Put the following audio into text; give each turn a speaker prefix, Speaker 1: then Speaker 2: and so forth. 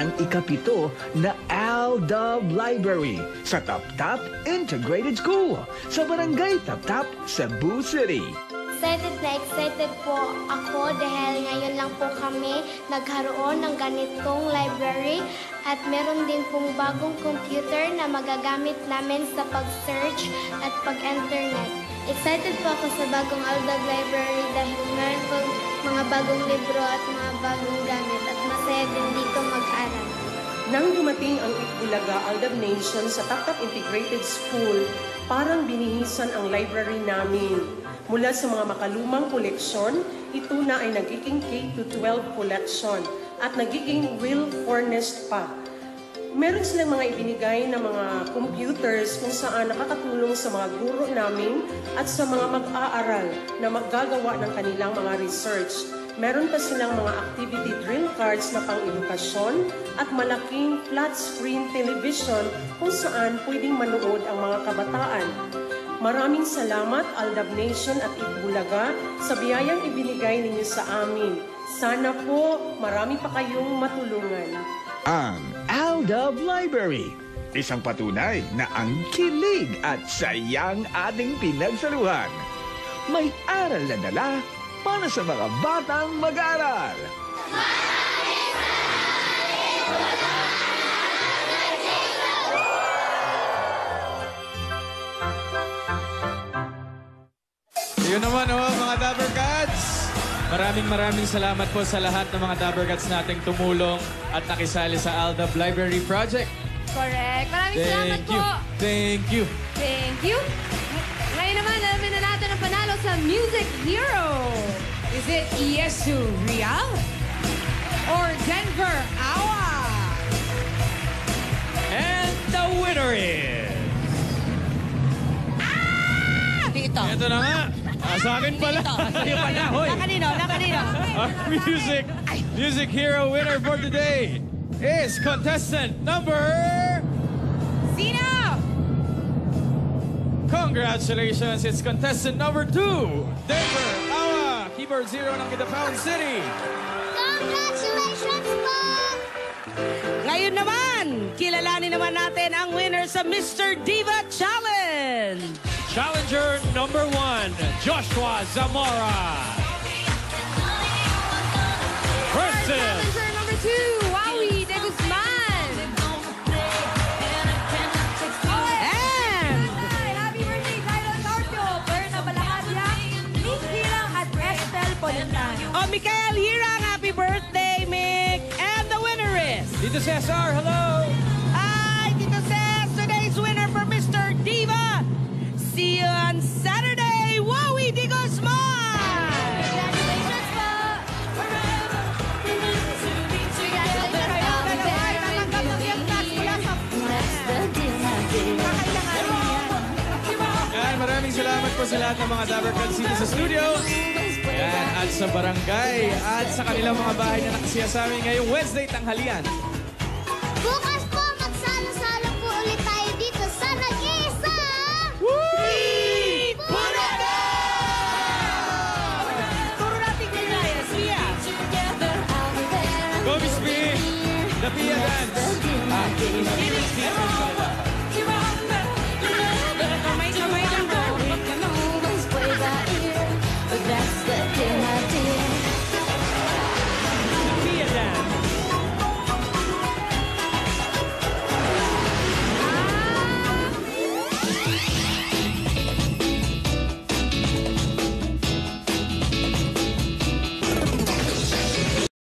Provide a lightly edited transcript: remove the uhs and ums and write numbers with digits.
Speaker 1: ng ika-7 na Aldab Library sa Tap-Tap Integrated School sa Barangay Tap-Tap, Cebu City.
Speaker 2: Excited po ako dahil ngayon lang po kami nagkaroon ng ganitong library at meron din pong bagong computer na magagamit namin sa pag-search at pag-internet. Excited po ako sa bagong Aldab Library dahil meron po mga bagong libro at mga bagong gamit at masaya din dito mag-aral.
Speaker 3: Nang dumating ang Itbulaga Aldab Nation sa Tap-Tap Integrated School, parang binihisan ang library namin. Mula sa mga makalumang koleksyon, ito na ay nagiging K-12 collection at nagiging real furnished pa. Meron silang mga ibinigay na mga computers kung saan nakakatulong sa mga guro namin at sa mga mag-aaral na maggagawa ng kanilang mga research. Meron pa silang mga activity drill cards na pang-edukasyon at malaking flat screen television kung saan pwedeng manood ang mga kabataan. Maraming salamat, Aldab Nation at Itbulaga, sa biyayang ibinigay ninyo sa amin. Sana po marami pa kayong matulungan.
Speaker 1: Ang Aldab Library, isang patunay na ang kilig at sayang ating pinagsaluhan. May aral na dala para sa mga batang mag-aral.
Speaker 4: Yun naman mga Dabber Cats. Maraming salamat po sa lahat ng mga Dabber Cats nating tumulong at nakisali sa Aldab Library Project.
Speaker 5: Correct. Maraming salamat po.
Speaker 4: Thank you.
Speaker 5: Thank you. Ngayon naman, alamin na natin ang panalo sa Music Hero. Is it Yesu Real or Denver Awa?
Speaker 4: And the winner is...
Speaker 5: Dito.
Speaker 4: Ito na nga. Sa akin pala. Sa'yo pala, hoy.
Speaker 5: Nakanino.
Speaker 4: Our Music Hero winner for today is contestant number...
Speaker 5: Sino?
Speaker 4: Congratulations, it's contestant number 2, Denver Awa, keyboard 0 ng Kidapawan City.
Speaker 2: Congratulations po!
Speaker 6: Ngayon naman, kilalanin naman natin ang winner sa Mr. Diva Challenge.
Speaker 4: Challenger number 1, Joshua Zamora. Versus
Speaker 5: Challenger number 2, Wowie de Guzman.
Speaker 6: And
Speaker 5: Happy birthday, Tyler Torpio, Berna Balacadia, Mick Hirang at Estel Polintan.
Speaker 6: oh, Mikael Hirang, happy birthday, Mick. And the winner is...
Speaker 4: Tito Cesar, hello.
Speaker 6: Ay, Tito Cez, today's winner for Mr. Diva. See you on Saturday, Wowie de Guzman.
Speaker 2: Congratulations po!
Speaker 4: Yan, maraming salamat po sa lahat ng mga Dabber Cats dito sa studio. Yan, at sa barangay at sa kanilang mga bahay na nakasiya sa amin ngayong Wednesday tanghalian.
Speaker 2: Bukas po, magsalo-salo po ulit tayo dito sa Nag-iisa!
Speaker 6: Turo natin kay Raya, Sia.
Speaker 4: Go, Miss B! The Pia Dance!